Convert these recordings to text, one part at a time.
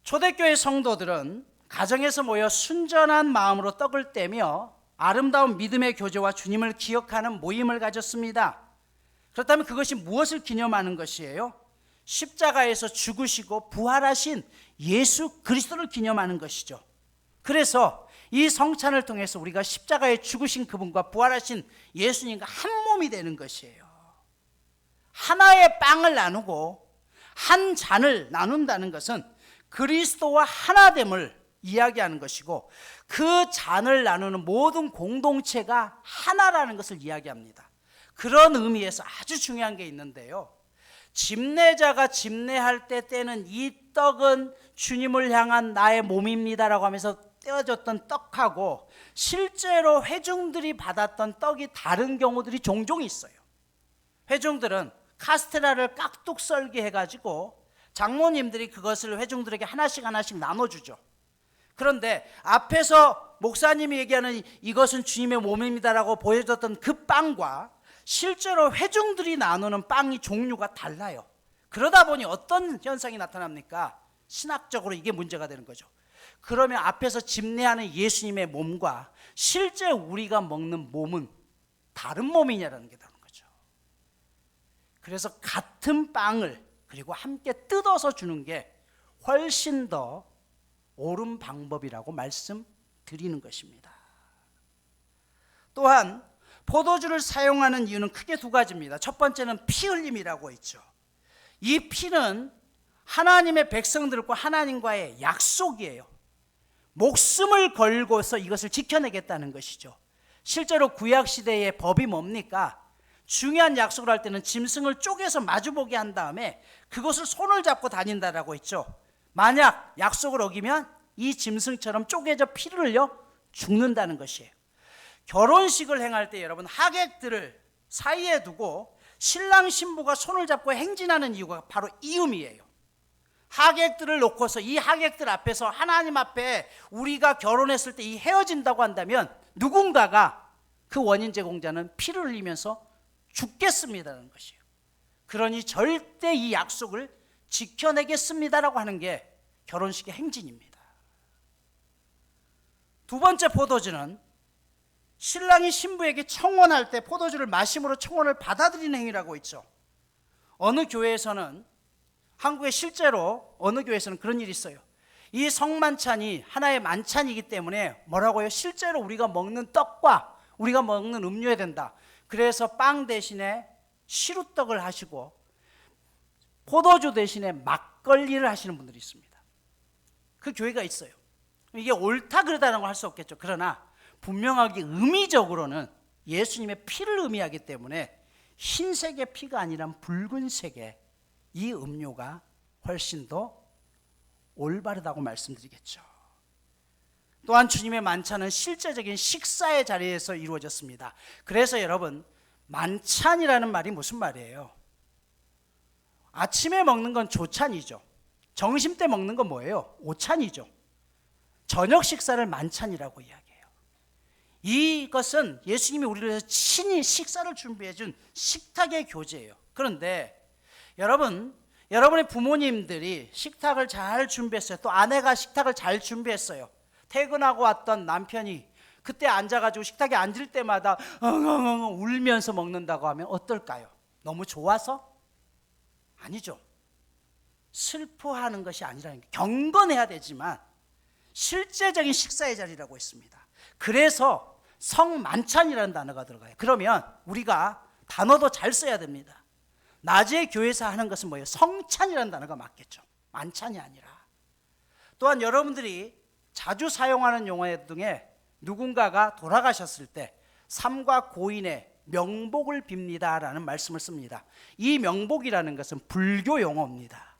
초대교회 성도들은 가정에서 모여 순전한 마음으로 떡을 떼며 아름다운 믿음의 교제와 주님을 기억하는 모임을 가졌습니다. 그렇다면 그것이 무엇을 기념하는 것이에요? 십자가에서 죽으시고 부활하신 예수 그리스도를 기념하는 것이죠. 그래서 이 성찬을 통해서 우리가 십자가에 죽으신 그분과 부활하신 예수님과 한 몸이 되는 것이에요. 하나의 빵을 나누고 한 잔을 나눈다는 것은 그리스도와 하나됨을 이야기하는 것이고, 그 잔을 나누는 모든 공동체가 하나라는 것을 이야기합니다. 그런 의미에서 아주 중요한 게 있는데요, 집례자가 집례할 때 떼는 이 떡은 주님을 향한 나의 몸입니다라고 하면서 떼어졌던 떡하고 실제로 회중들이 받았던 떡이 다른 경우들이 종종 있어요. 회중들은 카스테라를 깍둑 썰게 해가지고 장모님들이 그것을 회중들에게 하나씩 나눠주죠. 그런데 앞에서 목사님이 얘기하는 이것은 주님의 몸입니다라고 보여줬던 그 빵과 실제로 회중들이 나누는 빵이 종류가 달라요. 그러다 보니 어떤 현상이 나타납니까? 신학적으로 이게 문제가 되는 거죠. 그러면 앞에서 집례하는 예수님의 몸과 실제 우리가 먹는 몸은 다른 몸이냐라는 게 나오는 거죠. 그래서 같은 빵을 그리고 함께 뜯어서 주는 게 훨씬 더 옳은 방법이라고 말씀드리는 것입니다. 또한 포도주를 사용하는 이유는 크게 두 가지입니다. 첫 번째는 피 흘림이라고 있죠. 이 피는 하나님의 백성들과 하나님과의 약속이에요. 목숨을 걸고서 이것을 지켜내겠다는 것이죠. 실제로 구약시대의 법이 뭡니까? 중요한 약속을 할 때는 짐승을 쪼개서 마주보게 한 다음에 그것을 손을 잡고 다닌다라고 했죠. 만약 약속을 어기면 이 짐승처럼 쪼개져 피를 흘려 죽는다는 것이에요. 결혼식을 행할 때 여러분, 하객들을 사이에 두고 신랑 신부가 손을 잡고 행진하는 이유가 바로 이 의미예요. 하객들을 놓고서 이 하객들 앞에서 하나님 앞에 우리가 결혼했을 때 이 헤어진다고 한다면 누군가가 그 원인 제공자는 피를 흘리면서 죽겠습니다라는 것이에요. 그러니 절대 이 약속을 지켜내겠습니다라고 하는 게 결혼식의 행진입니다. 두 번째 포도주는 신랑이 신부에게 청혼할 때 포도주를 마심으로 청혼을 받아들이는 행위라고 있죠. 어느 교회에서는, 한국에 실제로 어느 교회에서는 그런 일이 있어요. 이 성만찬이 하나의 만찬이기 때문에 뭐라고요? 실제로 우리가 먹는 떡과 우리가 먹는 음료해야 된다. 그래서 빵 대신에 시루떡을 하시고 포도주 대신에 막걸리를 하시는 분들이 있습니다. 그 교회가 있어요. 이게 옳다 그르다는 걸 할 수 없겠죠. 그러나 분명하게 의미적으로는 예수님의 피를 의미하기 때문에 흰색의 피가 아니라 붉은색의 이 음료가 훨씬 더 올바르다고 말씀드리겠죠. 또한 주님의 만찬은 실제적인 식사의 자리에서 이루어졌습니다. 그래서 여러분, 만찬이라는 말이 무슨 말이에요? 아침에 먹는 건 조찬이죠. 점심 때 먹는 건 뭐예요? 오찬이죠. 저녁 식사를 만찬이라고 이야기해요. 이것은 예수님이 우리를 위해서 친히 식사를 준비해 준 식탁의 교제예요. 그런데 여러분, 여러분의 부모님들이 식탁을 잘 준비했어요. 또 아내가 식탁을 잘 준비했어요. 퇴근하고 왔던 남편이 그때 앉아가지고 식탁에 앉을 때마다 울면서 먹는다고 하면 어떨까요? 너무 좋아서? 아니죠. 슬퍼하는 것이 아니라는 게, 경건해야 되지만 실제적인 식사의 자리라고 했습니다. 그래서 성만찬이라는 단어가 들어가요. 그러면 우리가 단어도 잘 써야 됩니다. 낮에 교회에서 하는 것은 뭐예요? 성찬이라는 단어가 맞겠죠. 만찬이 아니라. 또한 여러분들이 자주 사용하는 용어 중에 누군가가 돌아가셨을 때 삼가 고인의 명복을 빕니다라는 말씀을 씁니다. 이 명복이라는 것은 불교 용어입니다.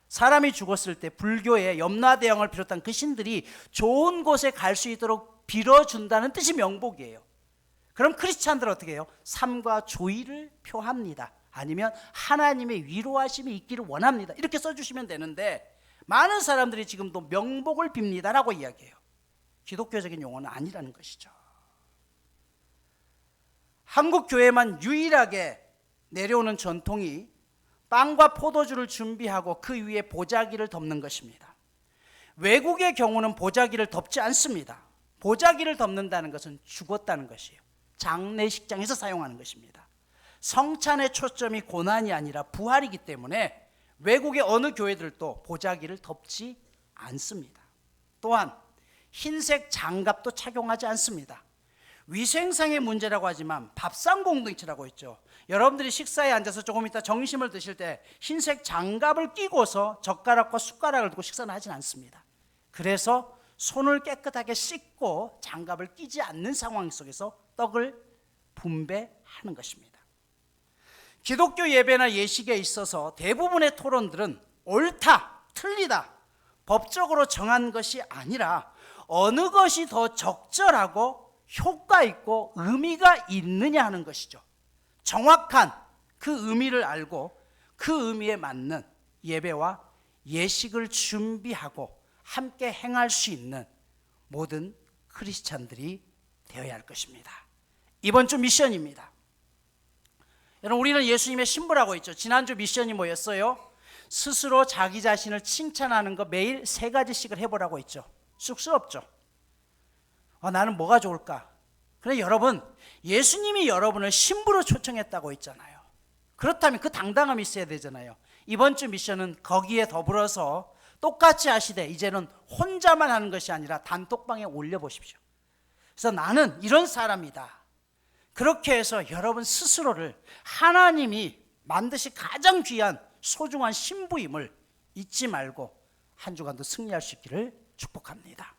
사람이 죽었을 때 불교의 염라대왕을 비롯한 그 신들이 좋은 곳에 갈 수 있도록 빌어준다는 뜻이 명복이에요. 그럼 크리스찬들은 어떻게 해요? 삶과 조의를 표합니다. 아니면 하나님의 위로하심이 있기를 원합니다. 이렇게 써주시면 되는데, 많은 사람들이 지금도 명복을 빕니다라고 이야기해요. 기독교적인 용어는 아니라는 것이죠. 한국 교회만 유일하게 내려오는 전통이 빵과 포도주를 준비하고 그 위에 보자기를 덮는 것입니다. 외국의 경우는 보자기를 덮지 않습니다. 보자기를 덮는다는 것은 죽었다는 것이에요. 장례식장에서 사용하는 것입니다. 성찬의 초점이 고난이 아니라 부활이기 때문에 외국의 어느 교회들도 보자기를 덮지 않습니다. 또한 흰색 장갑도 착용하지 않습니다. 위생상의 문제라고 하지만 밥상 공동체라고 있죠. 여러분들이 식사에 앉아서 조금 이따 점심을 드실 때 흰색 장갑을 끼고서 젓가락과 숟가락을 두고 식사는 하진 않습니다. 그래서 손을 깨끗하게 씻고 장갑을 끼지 않는 상황 속에서 떡을 분배하는 것입니다. 기독교 예배나 예식에 있어서 대부분의 토론들은 옳다, 틀리다, 법적으로 정한 것이 아니라 어느 것이 더 적절하고 효과 있고 의미가 있느냐 하는 것이죠. 정확한 그 의미를 알고 그 의미에 맞는 예배와 예식을 준비하고 함께 행할 수 있는 모든 크리스찬들이 되어야 할 것입니다. 이번 주 미션입니다. 여러분, 우리는 예수님의 신부라고 했죠. 지난주 미션이 뭐였어요? 스스로 자기 자신을 칭찬하는 거 매일 3가지씩을 해보라고 했죠. 쑥스럽죠. 나는 뭐가 좋을까? 그런데 여러분, 예수님이 여러분을 신부로 초청했다고 했잖아요. 그렇다면 그 당당함이 있어야 되잖아요. 이번 주 미션은 거기에 더불어서 똑같이 하시되 이제는 혼자만 하는 것이 아니라 단톡방에 올려보십시오. 그래서 나는 이런 사람이다. 그렇게 해서 여러분 스스로를 하나님이 만드신 가장 귀한 소중한 신부임을 잊지 말고 한 주간도 승리할 수 있기를 축복합니다.